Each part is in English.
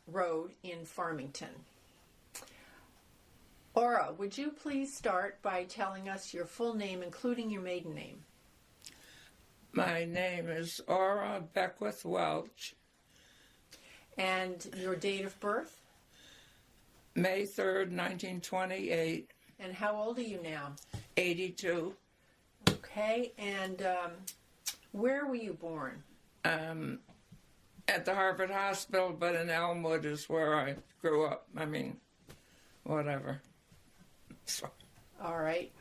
Road in Farmington. Aura, would you please start by telling us your full name, including your maiden name? My name is Aura Beckwith Welch. And your date of birth? May 3rd, 1928. And how old are you now? 82. Okay, and where were you born? At the Harvard Hospital, but in Elmwood is where I grew up. I mean, whatever. So. All right.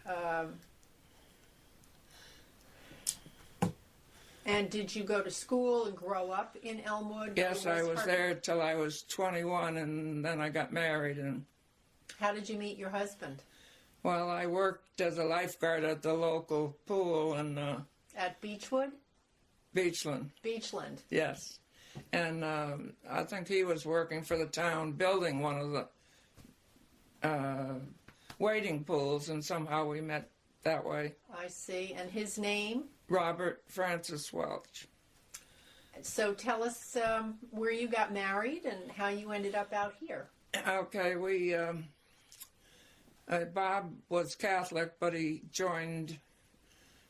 And did you go to school and grow up in Elmwood? Yes, I was there till I was 21, and then I got married. And how did you meet your husband? Well, I worked as a lifeguard at the local pool in at Beechwood? Beachland. Beachland. Yes. And I think he was working for the town building one of the wading pools, and somehow we met that way. I see. And his name? Robert Francis Welch. So tell us where you got married and how you ended up out here. Okay, Bob was Catholic, but he joined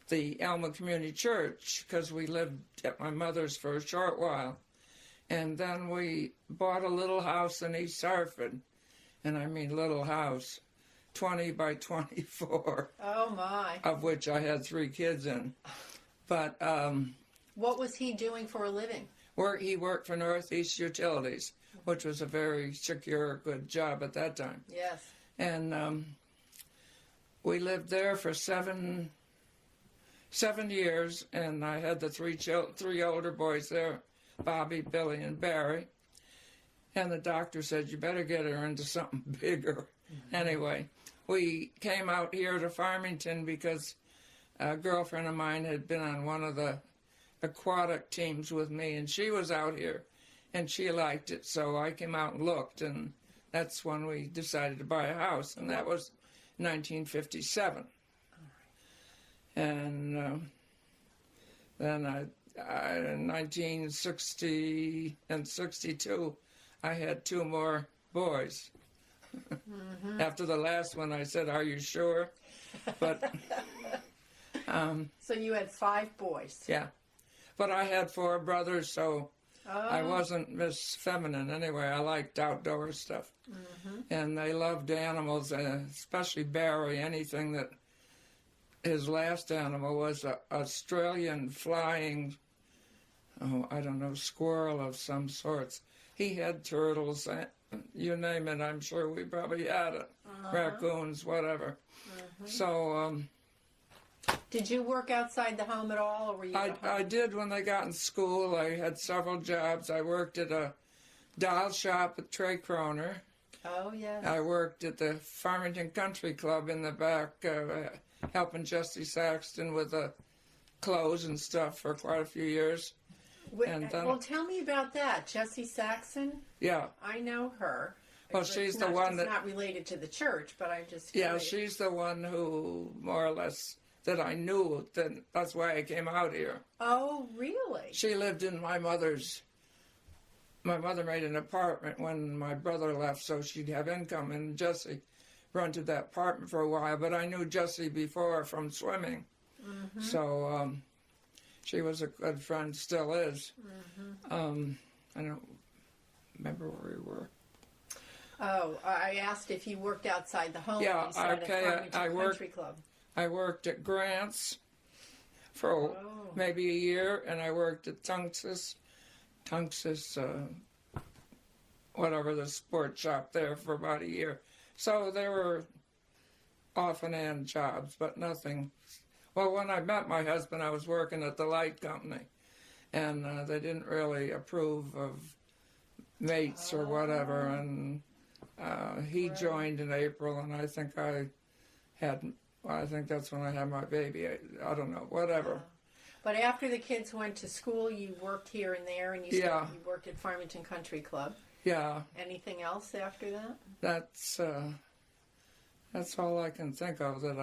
the Elmwood Community Church because we lived at my mother's for a short while. And then we bought a little house in East Hartford, and I mean little house, 20 by 24. Oh, my. Of which I had 3 kids in. But what was he doing for a living? He worked for Northeast Utilities, which was a very secure, good job at that time. Yes. And we lived there for seven years, and I had the 3 older boys there, Bobby, Billy, and Barry. And the doctor said, you better get her into something bigger. Mm-hmm. Anyway, we came out here to Farmington because a girlfriend of mine had been on one of the aquatic teams with me, and she was out here, and she liked it. So I came out and looked, and that's when we decided to buy a house, and that was 1957. And then in 1960 and 62, I had 2 more boys. Mm-hmm. After the last one, I said, are you sure? But so you had 5 boys. Yeah. But I had 4 brothers, so I wasn't Miss Feminine anyway. I liked outdoor stuff. Mm-hmm. And they loved animals, especially Barry. Anything that his last animal was an Australian flying, squirrel of some sorts. He had turtles, you name it, I'm sure we probably had it. Raccoons, whatever. Mm-hmm. So did you work outside the home at all, or were you I did when they got in school. I had several jobs. I worked at a doll shop at Trey Croner. Oh, yes. I worked at the Farmington Country Club in the back, helping Jesse Saxton with the clothes and stuff for quite a few years. Well, tell me about that. Jessie Saxon? Yeah. I know her. Well, she's the one that... It's not related to the church, but I'm just curious. Yeah, she's the one who, more or less, that I knew. That's why I came out here. Oh, really? She lived in my mother's... My mother made an apartment when my brother left, so she'd have income, and Jessie rented that apartment for a while. But I knew Jessie before from swimming. Mm-hmm. So... she was a good friend, still is. Mm-hmm. I don't remember where we were. Oh, I asked if you worked outside the home. Yeah, you said okay. At Country Club. I worked at Grant's for maybe a year, and I worked at Tunx's, whatever, the sports shop there for about a year. So there were off and on jobs, but nothing. Well, when I met my husband, I was working at the light company, and they didn't really approve of mates or whatever, and he joined in April, and I think I think that's when I had my baby. I don't know, whatever. But after the kids went to school, you worked here and there, and you worked at Farmington Country Club. Yeah. Anything else after that? That's all I can think of that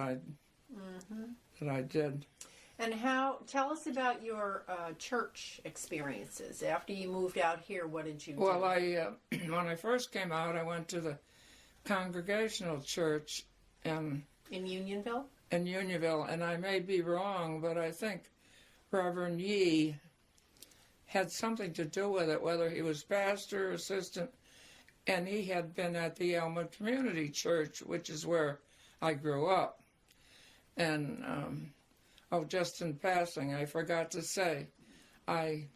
I did. And tell us about your church experiences. After you moved out here, what did you do? Well, when I first came out, I went to the Congregational Church in Unionville? In Unionville, and I may be wrong, but I think Reverend Yee had something to do with it, whether he was pastor, assistant, and he had been at the Elmwood Community Church, which is where I grew up. And, just in passing, I forgot to say, I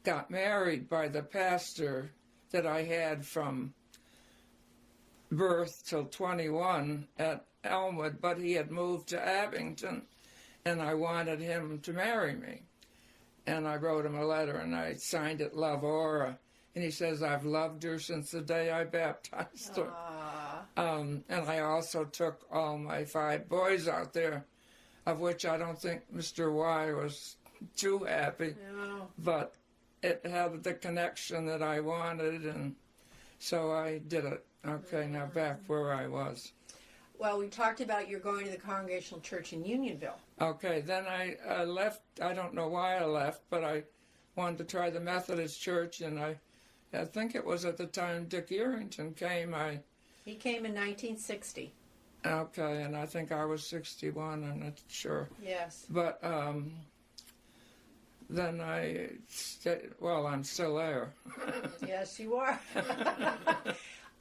got married by the pastor that I had from birth till 21 at Elmwood, but he had moved to Abington, and I wanted him to marry me. And I wrote him a letter, and I signed it Love Aura. And he says, I've loved her since the day I baptized her. And I also took all my 5 boys out there, of which I don't think Mr. Y was too happy. No. But it had the connection that I wanted, and so I did it. Okay, now back where I was. Well, we talked about you're going to the Congregational Church in Unionville. Okay, then I left. I don't know why I left, but I wanted to try the Methodist Church, and I think it was at the time Dick Earington came. He came in 1960. Okay, and I think I was 61. I'm not sure. Yes. But then I'm still there. Yes, you are.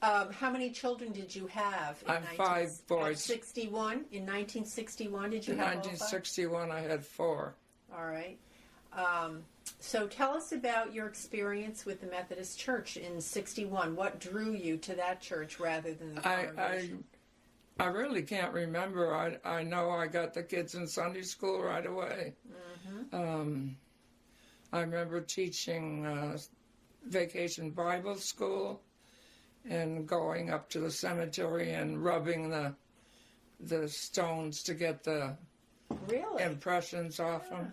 How many children did you have? I have 5 boys. 61? In 1961, did you In have 1961, I had 4. All right. So tell us about your experience with the Methodist Church in 61. What drew you to that church rather than the congregation? I really can't remember. I know I got the kids in Sunday school right away. Mm-hmm. I remember teaching vacation Bible school and going up to the cemetery and rubbing the stones to get the impressions off them.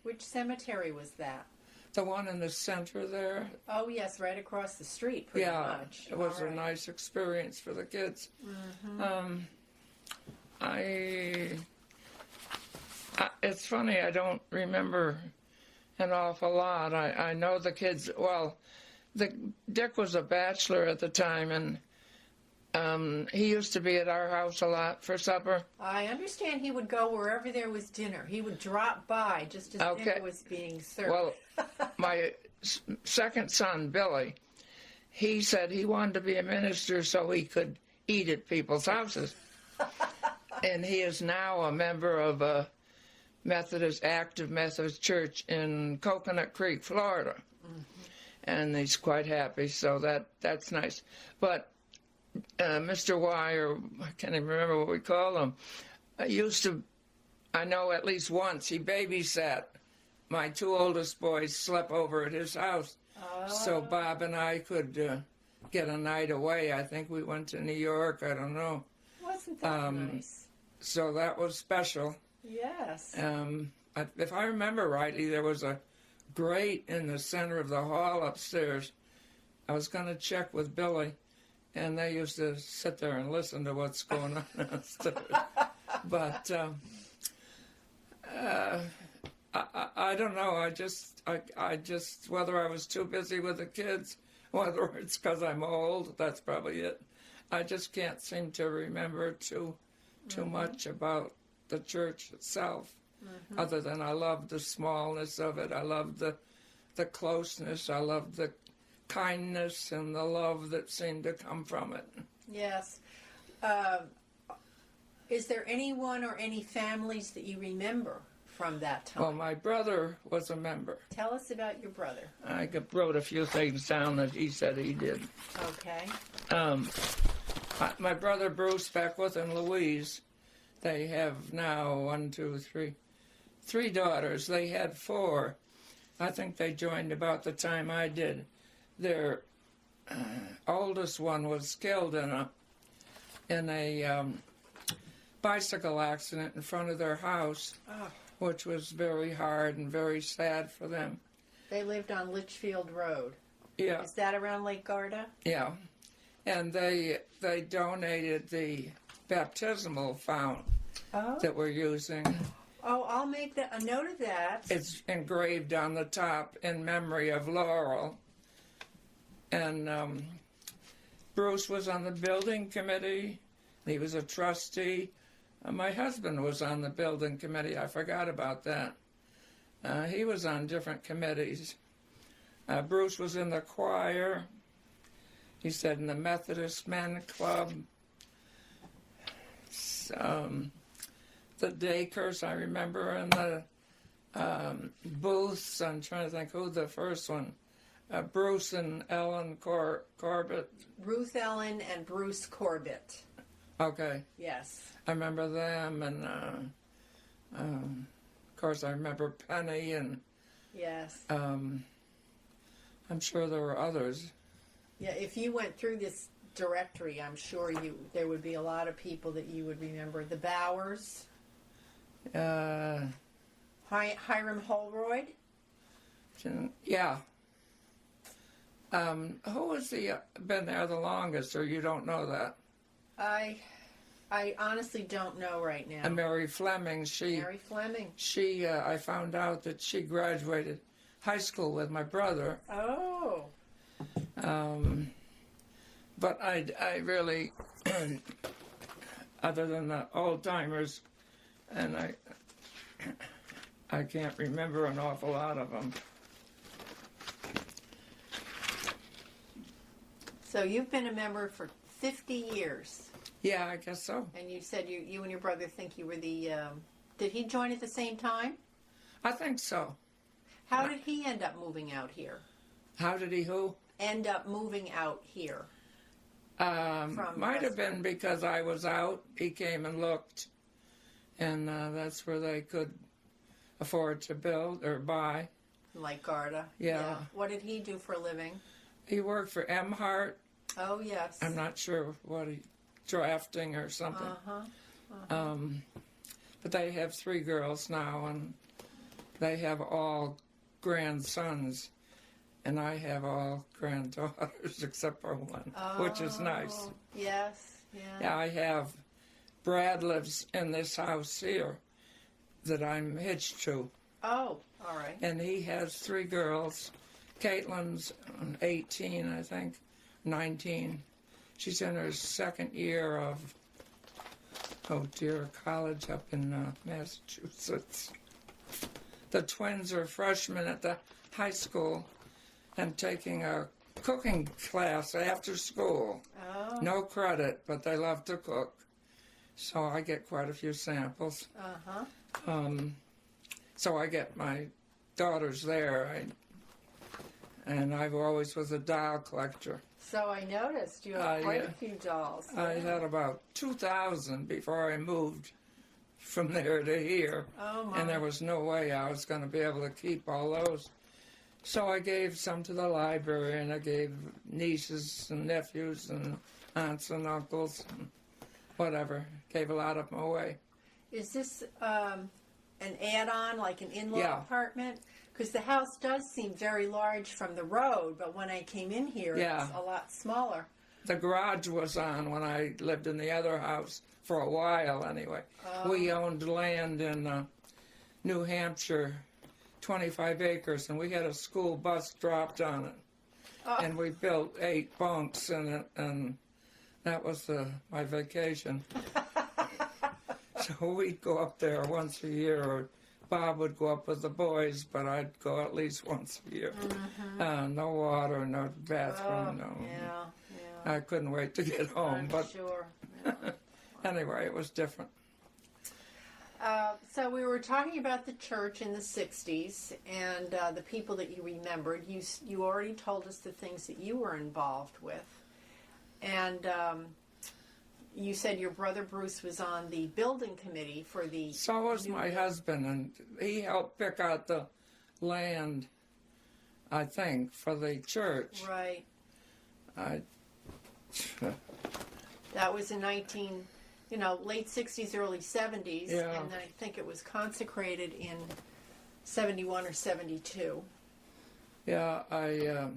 Which cemetery was that? The one in the center there. Oh, yes, right across the street, pretty much. It was a nice experience for the kids. Mm-hmm. It's funny, I don't remember an awful lot. I know the kids, well, Dick was a bachelor at the time, and he used to be at our house a lot for supper. I understand he would go wherever there was dinner. He would drop by just as dinner was being served. Well, my second son, Billy, he said he wanted to be a minister so he could eat at people's houses. And he is now a member of a active Methodist church in Coconut Creek, Florida. Mm-hmm. And he's quite happy, so that's nice. But Mr. Y, or I can't even remember what we call him, I know at least once he babysat. My 2 oldest boys slept over at his house, so Bob and I could get a night away. I think we went to New York, I don't know. Wasn't that nice? So that was special. Yes. If I remember rightly, there was a grate in the center of the hall upstairs. I was going to check with Billy, and they used to sit there and listen to what's going on downstairs. But I don't know. I just whether I was too busy with the kids, whether it's because I'm old, that's probably it. I just can't seem to remember too much about the church itself, other than I love the smallness of it. I love the closeness. I love the kindness and the love that seemed to come from it. Yes. Is there anyone or any families that you remember from that time? Well, my brother was a member. Tell us about your brother. I wrote a few things down that he said he did. Okay. My brother Bruce Beckwith and Louise, they have now 3 daughters. They had 4. I think they joined about the time I did. Their oldest one was killed in a bicycle accident in front of their house, which was very hard and very sad for them. They lived on Litchfield Road. Yeah. Is that around Lake Garda? Yeah. And they donated the baptismal fount that we're using. Oh, I'll make a note of that. It's engraved on the top in memory of Laurel. And Bruce was on the building committee. He was a trustee. My husband was on the building committee. I forgot about that. He was on different committees. Bruce was in the choir. He said in the Methodist Men Club. The Dakers, I remember, and the Booths. I'm trying to think who the first one. Bruce and Ellen Corbett. Ruth Ellen and Bruce Corbett. Okay. Yes. I remember them, and of course I remember Penny, and yes. I'm sure there were others. Yeah, if you went through this directory, I'm sure there would be a lot of people that you would remember. The Bowers. Hiram Holroyd. Yeah. Who has been there the longest, or you don't know that? I honestly don't know right now. And Mary Fleming, Mary Fleming. I found out that she graduated high school with my brother. Oh. But I really, other than the old timers, and I can't remember an awful lot of them. So you've been a member for 50 years. Yeah, I guess so. And you said you and your brother think you were the, did he join at the same time? I think so. How did he end up moving out here? How did he who? End up moving out here. Might have been because I was out. He came and looked. And that's where they could afford to build or buy. Like Garda. Yeah. What did he do for a living? He worked for Emhart. Oh, yes. I'm not sure what drafting or something. But they have 3 girls now, and they have all grandsons, and I have all granddaughters except for one, which is nice. Yes, yeah. Yeah, I have. Brad lives in this house here that I'm hitched to. Oh, all right. And he has 3 girls. Caitlin's 18, I think, 19. She's in her 2nd year of, college up in Massachusetts. The twins are freshmen at the high school and taking a cooking class after school. Oh. No credit, but they love to cook. So I get quite a few samples. So I get my daughters there. And I always was a doll collector. So I noticed you have quite a few dolls. I had about 2,000 before I moved from there to here. Oh, my. And there was no way I was going to be able to keep all those. So I gave some to the library, and I gave nieces and nephews and aunts and uncles and whatever. Gave a lot of them away. Is this an add-on, like an in-law apartment? Because the house does seem very large from the road, but when I came in here, it's a lot smaller. The garage was on when I lived in the other house for a while, anyway. We owned land in New Hampshire, 25 acres, and we had a school bus dropped on it. And we built 8 bunks in it, and that was my vacation. So we'd go up there once a year, or Bob would go up with the boys, but I'd go at least once a year. No water, no bathroom, no. Yeah. I couldn't wait to get home, but sure. Yeah. anyway, it was different. So we were talking about the church in the 60s and the people that you remembered. You already told us the things that you were involved with. And you said your brother Bruce was on the building committee for the... So was my husband, and he helped pick out the land, I think, for the church. Right. That was in late 60s, early 70s. Yeah. And I think it was consecrated in 71 or 72. Yeah, I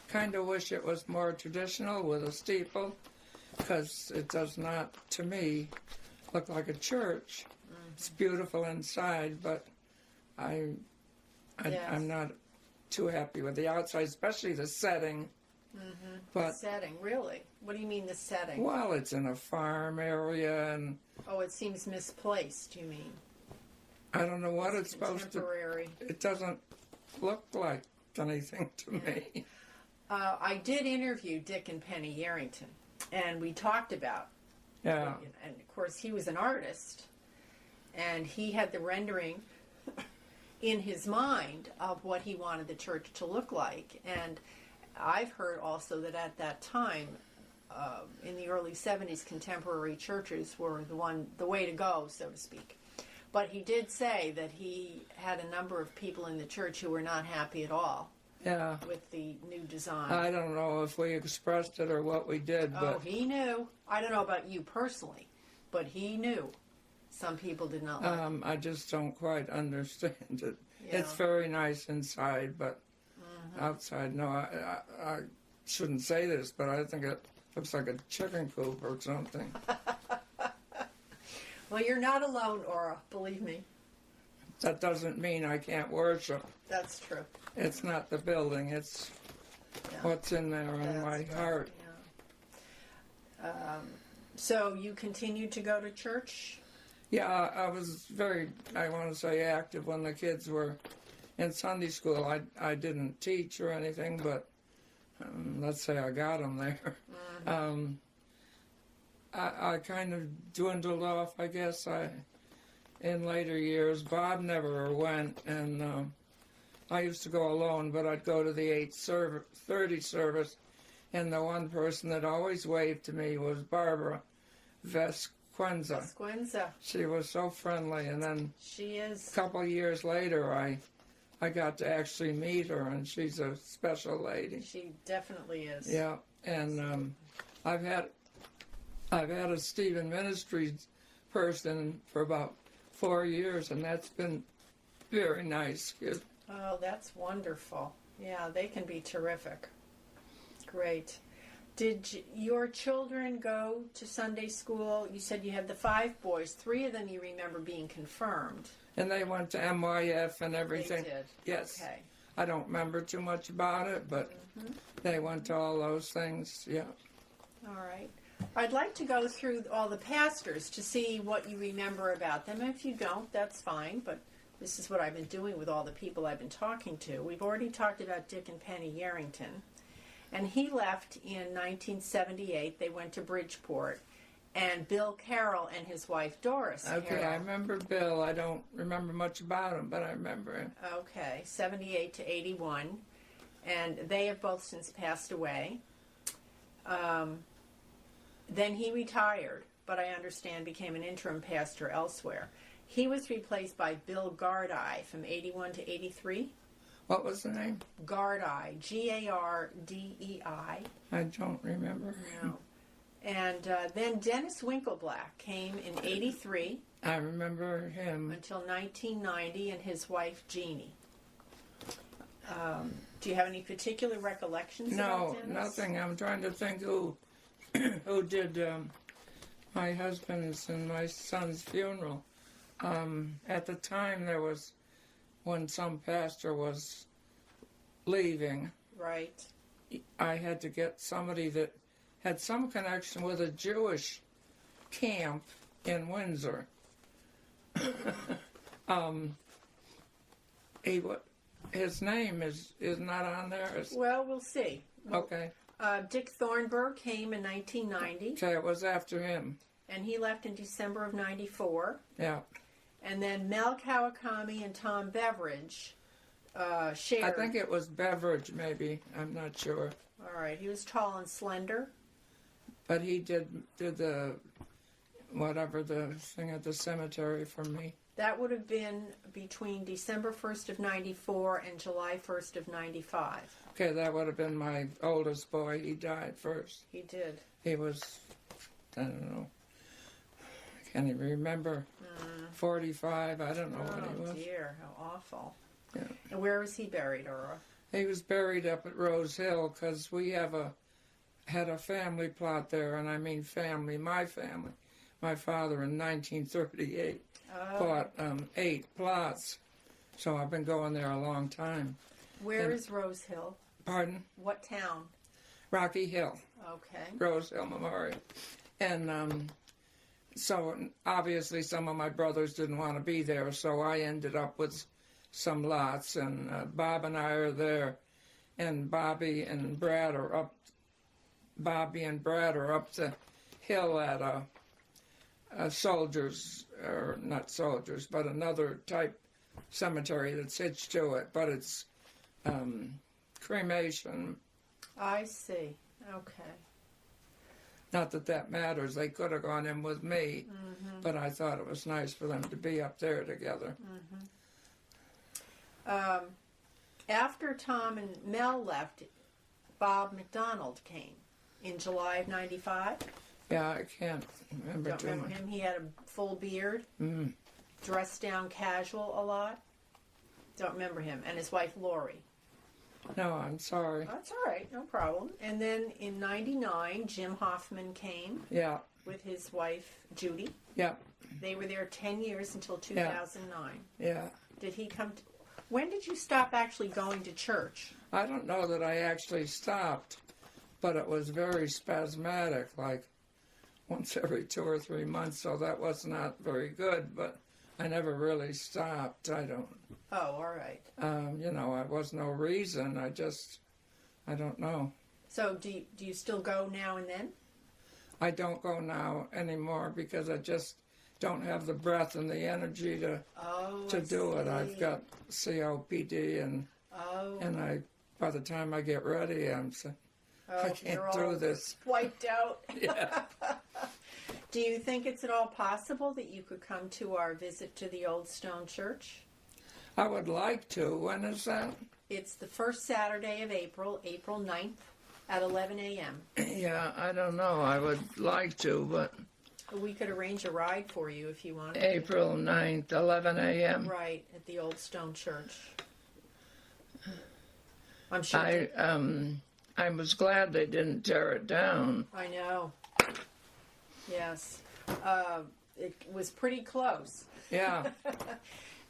kind of wish it was more traditional with a steeple, because it does not, to me, look like a church. It's beautiful inside, but Yes. I'm not too happy with the outside, especially the setting. The setting, really? What do you mean the setting? Well, it's in a farm area, and Oh, it seems misplaced, you mean? I don't know what it's supposed to. Contemporary. It doesn't look like anything to me. I did interview Dick and Penny Yarrington, and we talked about, Yeah. and of course he was an artist, and he had the rendering in his mind of what he wanted the church to look like. And I've heard also that at that time, in the early 70s, contemporary churches were the way to go, so to speak. But he did say that he had a number of people in the church who were not happy at all Yeah. with the new design. I don't know if we expressed it or what we did, Oh, but he knew. I don't know about you personally, but he knew. Some people did not like it. I just don't quite understand it. Yeah. It's very nice inside, but outside, no, I shouldn't say this, but I think it looks like a chicken coop or something. Well, you're not alone, Aura, believe me. That doesn't mean I can't worship. That's true. It's not the building, it's Yeah. what's in there in my That's right, heart. yeah. So you continued to go to church? Yeah, I was very, I want to say, active when the kids were in Sunday school. I didn't teach or anything, but let's say I got them there. I kind of dwindled off, I guess, in later years. Bob never went, and I used to go alone, but I'd go to the 8:30 service, and the one person that always waved to me was Barbara Vesquenza. Squenza. She was so friendly, and then She is. a couple of years later, I got to actually meet her, and she's a special lady. She definitely is. Yeah, and I've had a Stephen Ministries person for about 4 years, and that's been very nice. Oh, that's wonderful. Yeah, they can be terrific. Great. Did your children go to Sunday school? You said you had the 5 boys. 3 of them you remember being confirmed. And they went to MYF and everything. They did. Yes. Okay. I don't remember too much about it, but they went to all those things. Yeah. All right. I'd like to go through all the pastors to see what you remember about them. If you don't, that's fine, but this is what I've been doing with all the people I've been talking to. We've already talked about Dick and Penny Yarrington, and he left in 1978. They went to Bridgeport, and Bill Carroll and his wife Doris Okay, Carroll. I remember Bill. I don't remember much about him, but I remember him. Okay, 78 to 81, and they have both since passed away. Then he retired, but I understand became an interim pastor elsewhere. He was replaced by Bill Gardai from 81 to 83. What was the name? Gardai, Gardei. I don't remember. No. And then Dennis Winkleblack came in 83 I remember him. until 1990, and his wife Jeannie. Do you have any particular recollections No, about Dennis? nothing. I'm trying to think who did my husband's and my son's funeral. At the time, there was, when some pastor was leaving, Right. I had to get somebody that had some connection with a Jewish camp in Windsor. His name is not on there. Well, we'll see. Okay. Dick Thornburg came in 1990, Okay, it was after him. and he left in December of 94. Yeah. And then Mel Kawakami and Tom Beveridge shared. I think it was Beveridge, maybe. I'm not sure. All right, he was tall and slender. But he did the whatever the thing at the cemetery for me. That would have been between December 1st of 94 and July 1st of 95. Okay, that would have been my oldest boy. He died first. He did. He was, I don't know, I can't even remember. 45, I don't know what he Oh was. dear, how awful. Yeah. And where was he buried, Aura? He was buried up at Rose Hill because we had a family plot there, and I mean family, my family. my father in 1938 Oh. bought 8 plots. So I've been going there a long time. Where is Rose Hill? Pardon? What town? Rocky Hill, Okay. Rose Hill Memorial. And so obviously some of my brothers didn't want to be there, so I ended up with some lots, and Bob and I are there, and Bobby and Brad are up the hill at a soldiers, or not soldiers, but another type cemetery that's hitched to it, but it's cremation. I see. Okay. Not that that matters. They could have gone in with me, but I thought it was nice for them to be up there together. After Tom and Mel left, Bob McDonald came in July of '95. Yeah, I can't remember Don't too remember much. him? He had a full beard, Mm. dressed down casual a lot. Don't remember him. And his wife Lori. No, I'm sorry. That's all right, no problem. And then in '99, Jim Hoffman came Yeah, with his wife Judy. yeah, They were there 10 years until 2009. yeah. Did he come? When did you stop actually going to church? I don't know that I actually stopped, but it was very spasmodic, like once every 2 or 3 months, so that was not very good, but I never really stopped. I don't, Oh, all right. it was no reason. I don't know. So do you still go now and then? I don't go now anymore because I just don't have the breath and the energy to do it. I've got COPD, and by the time I get ready, I can't do this. Wiped out. Yeah. Do you think it's at all possible that you could come to our visit to the Old Stone Church? I would like to. When is that? It's the first Saturday of April, April 9th at 11 a.m. Yeah, I don't know. I would like to, but We could arrange a ride for you if you wanted. April 9th, 11 a.m. Right, at the Old Stone Church. I'm sure. I was glad they didn't tear it down. I know. Yes. It was pretty close. Yeah.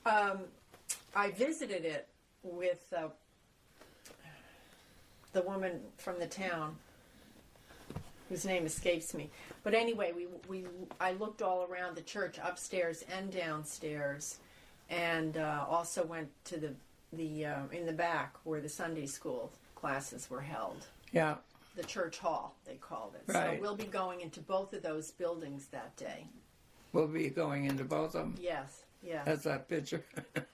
I visited it with the woman from the town, whose name escapes me. But anyway, I looked all around the church, upstairs and downstairs, and also went to the in the back where the Sunday school classes were held. Yeah. The church hall, they called it. Right. So we'll be going into both of those buildings that day. We'll be going into both of them. Yes, yes. That's that picture.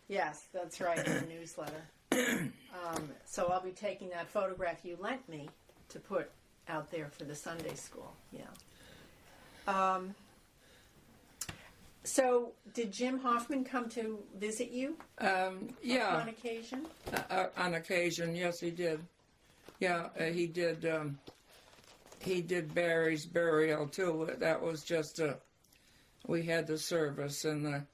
Yes, that's right, in the newsletter. So I'll be taking that photograph you lent me to put out there for the Sunday school. Yeah. So did Jim Hoffman come to visit you Yeah. on occasion? On occasion, yes, he did. Yeah, he did. He did Barry's burial too. That was just we had the service, and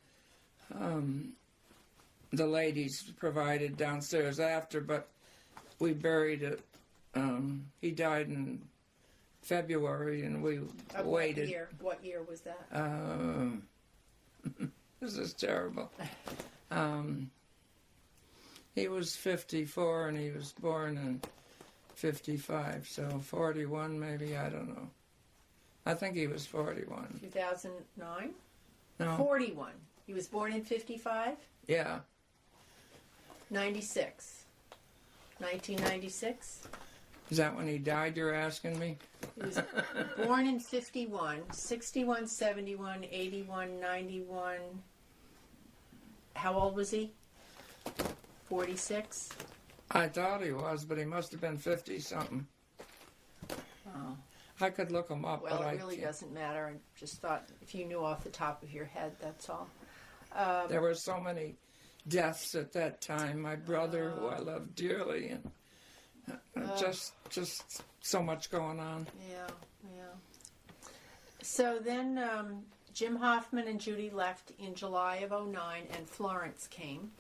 the ladies provided downstairs after, but we buried it. He died in February, and we waited. What year was that? This is terrible. He was 54, and he was born in 55, so 41 maybe, I don't know. I think he was 41. 2009? No. 41. He was born in 55? Yeah. 96. 1996? Is that when he died, you're asking me? He was born in 51, 61, 71, 81, 91. How old was he? 46? I thought he was, but he must have been 50-something. Oh. I could look him up, Well, but I it really can't. doesn't matter. I just thought if you knew off the top of your head, that's all. There were so many deaths at that time. My brother, who I love dearly, and just so much going on. Yeah, yeah. So then Jim Hoffman and Judy left in July of '09, and Florence came.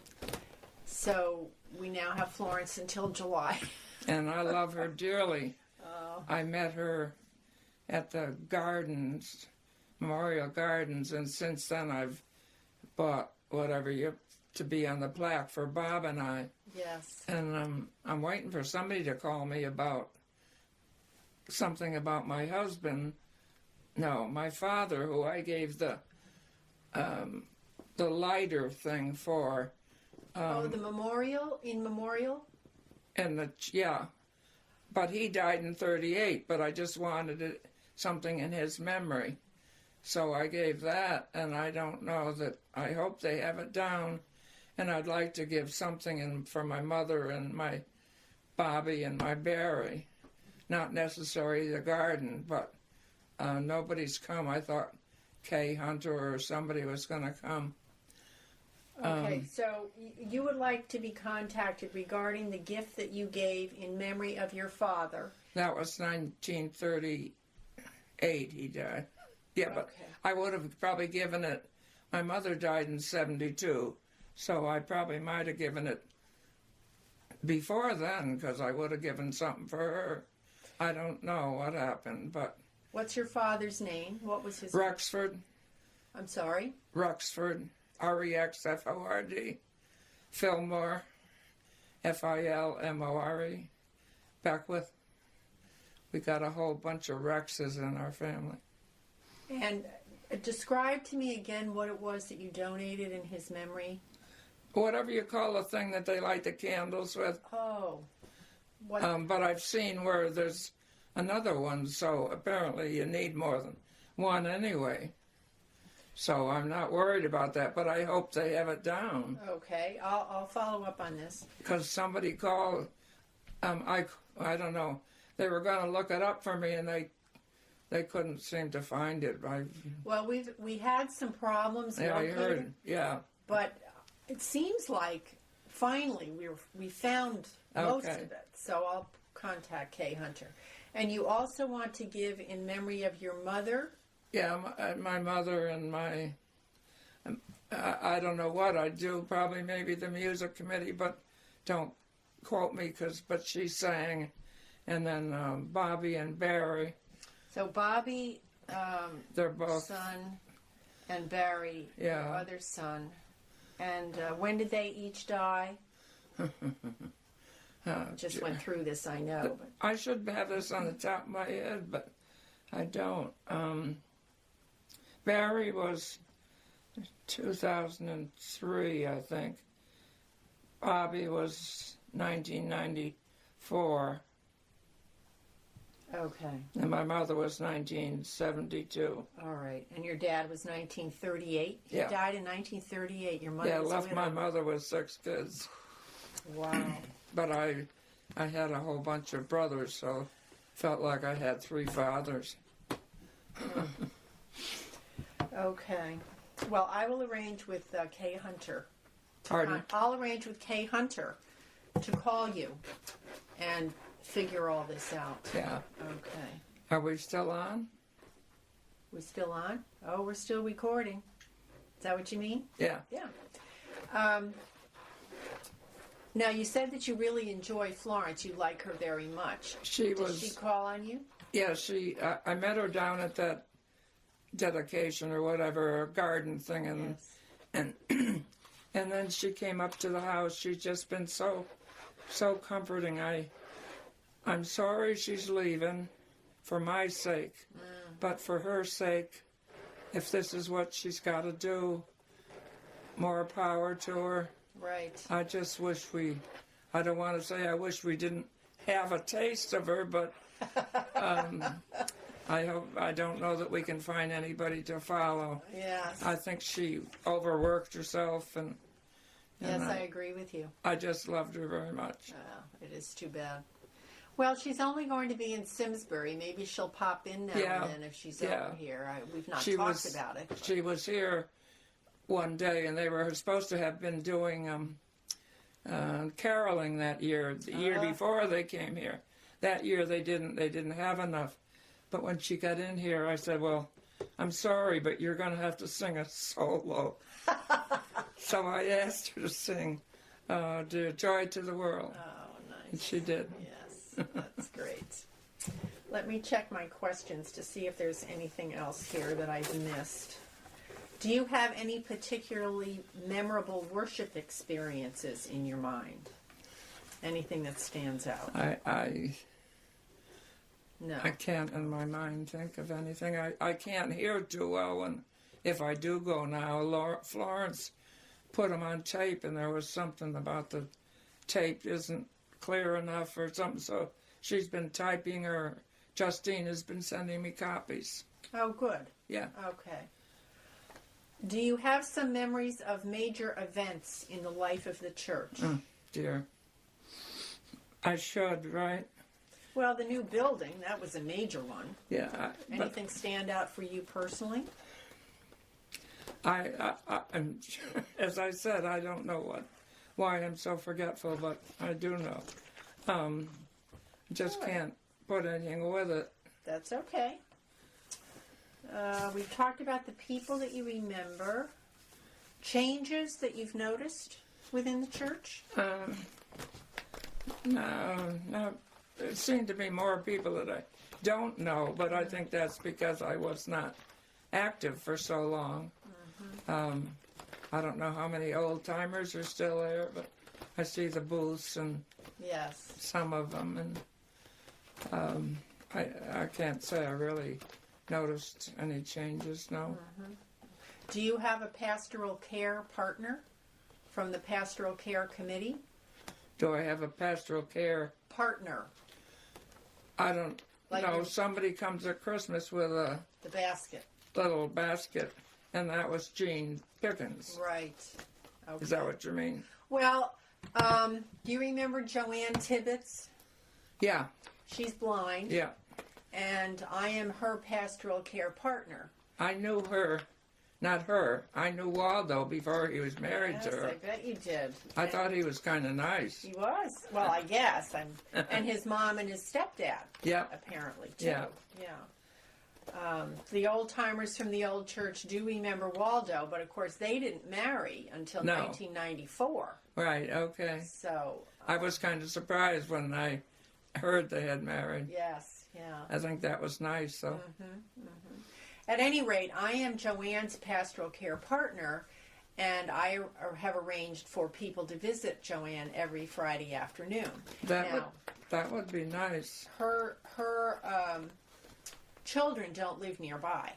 So we now have Florence until July. And I love her dearly. I met her at the gardens Memorial Gardens, and since then I've bought whatever to be on the plaque for Bob and I. Yes. And I'm waiting for somebody to call me about something about my husband. No, my father, who I gave the lighter thing for. The memorial, in memorial? And yeah, but he died in 38, but I just wanted something in his memory. So I gave that, and I don't know that, I hope they have it down, and I'd like to give something for my mother and my Bobby and my Barry. Not necessarily the garden, but nobody's come. I thought Kay Hunter or somebody was going to come. Okay, so you would like to be contacted regarding the gift that you gave in memory of your father. That was 1938 he died. Yeah, but Okay. I would have probably given it, my mother died in 72, so I probably might have given it before then, because I would have given something for her. I don't know what happened, but... What's your father's name? What was his... Ruxford. I'm sorry? Ruxford. Rexford. Fillmore. Filmore. Beckwith. We got a whole bunch of Rexes in our family. And describe to me again what it was that you donated in his memory. Whatever you call the thing that they light the candles with. Oh. What? But I've seen where there's another one, so apparently you need more than one anyway. So I'm not worried about that, but I hope they have it down. Okay, I'll follow up on this. Because somebody called, I don't know, they were going to look it up for me, and they couldn't seem to find it. Well, we had some problems Yeah, I locating, heard. Yeah. but it seems like finally we found most Okay. of it. So I'll contact Kay Hunter. And you also want to give in memory of your mother? Yeah, my mother and my, I don't know what I'd do, probably maybe the music committee, but don't quote me, but she sang. And then Bobby and Barry. So Bobby, They're both, son, and Barry, Yeah. your other son. And when did they each die? Just went through this, I know. But I should have this on the top of my head, but I don't. Barry was 2003, I think. Bobby was 1994. okay, And my mother was 1972. all right. And your dad was 1938. He Yeah. died in 1938. Your mother Yeah, was left with my him. mother with 6 kids. Wow. But I had a whole bunch of brothers, so felt like I had 3 fathers. Okay. Well, I will arrange with Kay Hunter. Pardon? I'll arrange with Kay Hunter to call you and figure all this out. Yeah. Okay. Are we still on? We still on? Oh, we're still recording. Is that what you mean? Yeah. Yeah. Now, you said that you really enjoy Florence. You like her very much. She Did was... she call on you? Yeah, I met her down at that dedication or whatever, garden thing, and Yes. and then she came up to the house. She's just been so comforting. I'm sorry she's leaving for my sake, but for her sake, if this is what she's got to do, more power to her. Right. I just wish I don't want to say I wish we didn't have a taste of her, but I don't know that we can find anybody to follow. Yes. I think she overworked herself, and Yes, I agree with you. I just loved her very much. It is too bad. Well, she's only going to be in Simsbury. Maybe she'll pop in now Yeah. and then if she's Yeah. over here. We've not She talked was- about it. She was here one day, and they were supposed to have been doing caroling that year. The year before they came here, that year they didn't have enough. But when she got in here, I said, "Well, I'm sorry, but you're going to have to sing a solo." So I asked her to sing "Joy to the World," Oh, nice. and she did. Yes, that's great. Let me check my questions to see if there's anything else here that I've missed. Do you have any particularly memorable worship experiences in your mind? Anything that stands out? No. I can't in my mind think of anything. I can't hear too well when, if I do go now. Florence put them on tape, and there was something about the tape isn't clear enough or something, so she's been typing, or Justine has been sending me copies. Oh, good. Yeah. Okay. Do you have some memories of major events in the life of the church? Oh, dear. I should, right? Well, the new building, that was a major one. Yeah. Anything stand out for you personally? I'm, as I said, I don't know why I'm so forgetful, but I do know. Just can't put anything with it. That's okay. We've talked about the people that you remember. Changes that you've noticed within the church? No. There seem to be more people that I don't know, but I think that's because I was not active for so long. I don't know how many old timers are still there, but I see the booths and yes, some of them, and I can't say I really noticed any changes. No. Do you have a pastoral care partner from the pastoral care committee? Do I have a pastoral care partner? I don't know. Your- Somebody comes at Christmas with a The basket. little basket, and that was Jean Pickens. Right. Okay. Is that what you mean? Well, do you remember Joanne Tibbetts? Yeah. She's blind. Yeah. And I am her pastoral care partner. I knew her. Not her. I knew Waldo before he was married to Yes, her. I bet you did. I thought he was kind of nice. He was. Well, I guess. And his mom and his stepdad. Yeah. Apparently, too. Yeah. Yeah. The old timers from the old church do remember Waldo, but of course they didn't marry until No. 1994. Right, okay. So. I was kind of surprised when I heard they had married. Yes, yeah. I think that was nice, though. At any rate, I am Joanne's pastoral care partner, and I have arranged for people to visit Joanne every Friday afternoon. That would be nice. Her children don't live nearby.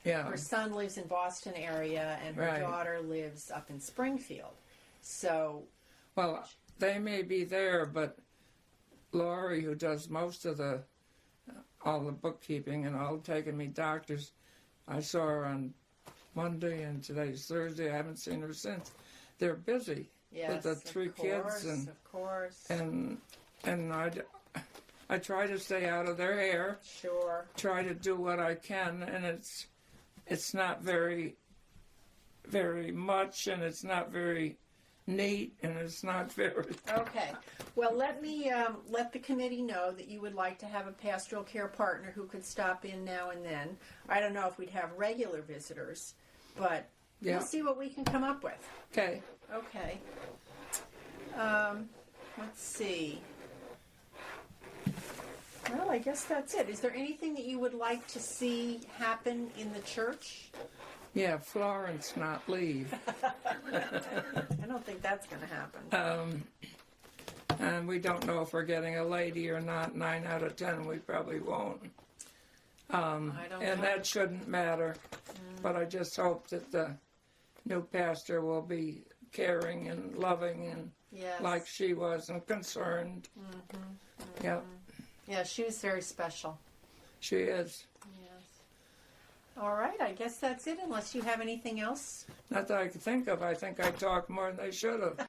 Yeah. Her son lives in Boston area, and her Right. daughter lives up in Springfield. So, Well, they may be there, but Laurie, who does most of all the bookkeeping and all, taking me doctors, I saw her on Monday, and today's Thursday. I haven't seen her since. They're busy yes, with the three kids, and of course, and I try to stay out of their hair. sure. Try to do what I can, and it's not very much, and it's not very neat, and it's not very. Okay. Well, let me let the committee know that you would like to have a pastoral care partner who could stop in now and then. I don't know if we'd have regular visitors, but Yeah. we'll see what we can come up with. Okay. Okay. Let's see. Well, I guess that's it. Is there anything that you would like to see happen in the church? Yeah, Florence not leave. I don't think that's going to happen. And we don't know if we're getting a lady or not. 9 out of 10, we probably won't. I don't And know. that shouldn't matter. But I just hope that the new pastor will be caring and loving and Yes. like she was and concerned. Yep, Yeah, she was very special. she is. Yes. All right, I guess that's it, unless you have anything else. Not that I can think of. I think I talked more than I should have.